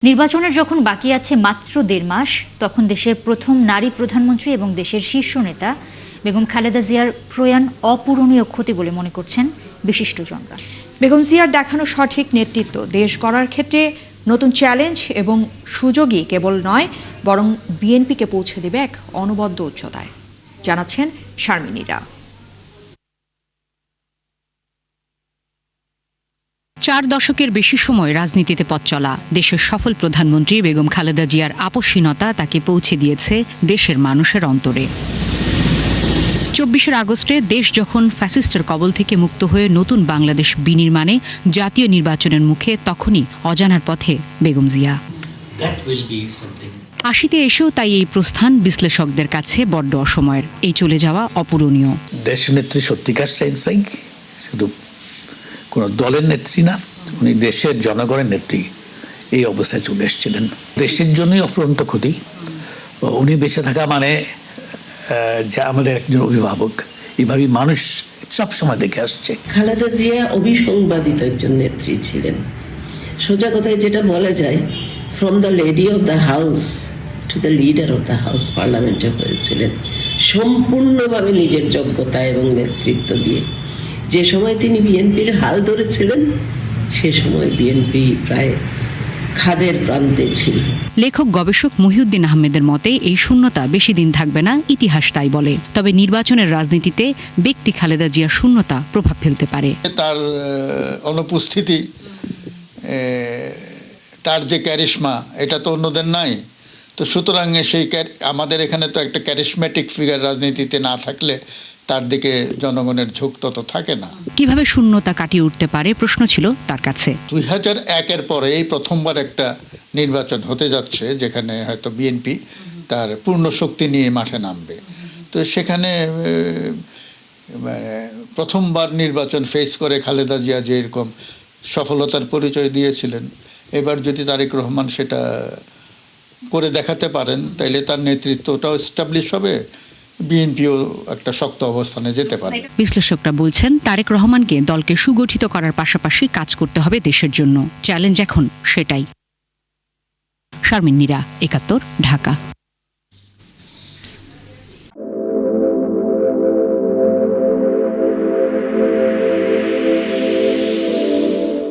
নির্বাচনের যখন বাকি আছে মাত্র ১.৫ মাস, তখন দেশের প্রথম নারী প্রধানমন্ত্রী এবং দেশের শীর্ষ নেতা বেগম খালেদা জিয়ার প্রয়াণ অপূরণীয় ক্ষতি বলে মনে করছেন বিশিষ্টজনরা। বেগম জিয়ার দেখানো সঠিক নেতৃত্ব দেশ গড়ার ক্ষেত্রে নতুন চ্যালেঞ্জ এবং সুযোগই কেবল নয়, বরং বিএনপিকে পৌঁছে দেবে এক অনবদ্য উচ্চতায়, জানাচ্ছেন শারমিনীরা। ৪ দশকের বেশি সময় রাজনীতিতে পথ চলা দেশের সফল প্রধানমন্ত্রী বেগম খালেদা জিয়ার আপসহীনতা তাকে পৌঁছে দিয়েছে দেশের মানুষের অন্তরে। ২৪ আগস্টে দেশ যখন ফ্যাসিস্টের কবল থেকে মুক্ত হয়ে নতুন বাংলাদেশ বিনির্মাণে জাতীয় নির্বাচনের মুখে, তখনই অজানার পথে বেগম জিয়া। ৮০-তে এসেও তাই এই প্রস্থান বিশ্লেষকদের কাছে বড্ড অসময়ের, এই চলে যাওয়া অপূরণীয়। দেশনেত্রী সত্যিকার সেন্সেই শুধু কোনো দলের নেত্রী না, উনি দেশের জনগণের নেত্রী। এই অবস্থায় চলে এসেছিলেন, দেশের জন্যই অফুরন্ত ক্ষতি। উনি বেঁচে থাকা মানে যে আমাদের একজন অভিভাবক, এইভাবেই মানুষ সবসময় দেখে আসছে। খালেদা জিয়া অবিসংবাদিত একজন নেত্রী ছিলেন। সোজা কথায় যেটা বলা যায়, from the lady of the house to the leader of the house পার্লামেন্টে হয়েছিলেন, সম্পূর্ণভাবে নিজের যোগ্যতা এবং নেতৃত্ব দিয়ে। যে সময় তিনি বিএনপির হাল ধরেছিলেন, সে সময় বিএনপি প্রায় খাদের প্রান্তে ছিল। লেখক গবেষক মহিউদ্দিন আহমেদের মতে এই শূন্যতা বেশি দিন থাকবে না, ইতিহাস তাই বলে। তবে নির্বাচনের রাজনীতিতে ব্যক্তি খালেদা জিয়ার শূন্যতা প্রভাব ফেলতে পারে। তার অনুপস্থিতি, তার যে ক্যারিশমা, এটা তো অন্যদের নাই। তো সুতরাং সেই আমাদের এখানে তো একটা ক্যারিশমেটিক ফিগার রাজনীতিতে না থাকলে তার দিকে জনগণের ঝোঁক তত থাকে না। কিভাবে শূন্যতা কাটিয়ে উঠতে পারে প্রশ্ন ছিল তার কাছে। ২০০১-এর পরে এই প্রথমবার একটা নির্বাচন হতে যাচ্ছে যেখানে হয়তো বিএনপি তার পূর্ণ শক্তি নিয়ে মাঠে নামবে। তো সেখানে প্রথমবার নির্বাচন ফেস করে খালেদা জিয়া যে এরকম সফলতার পরিচয় দিয়েছিলেন, এবার যদি তারেক রহমান সেটা করে দেখাতে পারেন, তাইলে তার নেতৃত্বটাও এস্টাবলিশ হবে, বিএনপিও একটা শক্ত অবস্থানে যেতে পারে। বিশ্লেষকরা বলছেন তারেক রহমানকে দলকে সুগঠিত করার পাশাপাশি কাজ করতে হবে দেশের জন্য। চ্যালেঞ্জ এখন সেটাই। শারমিনীরা, ৭১, ঢাকা।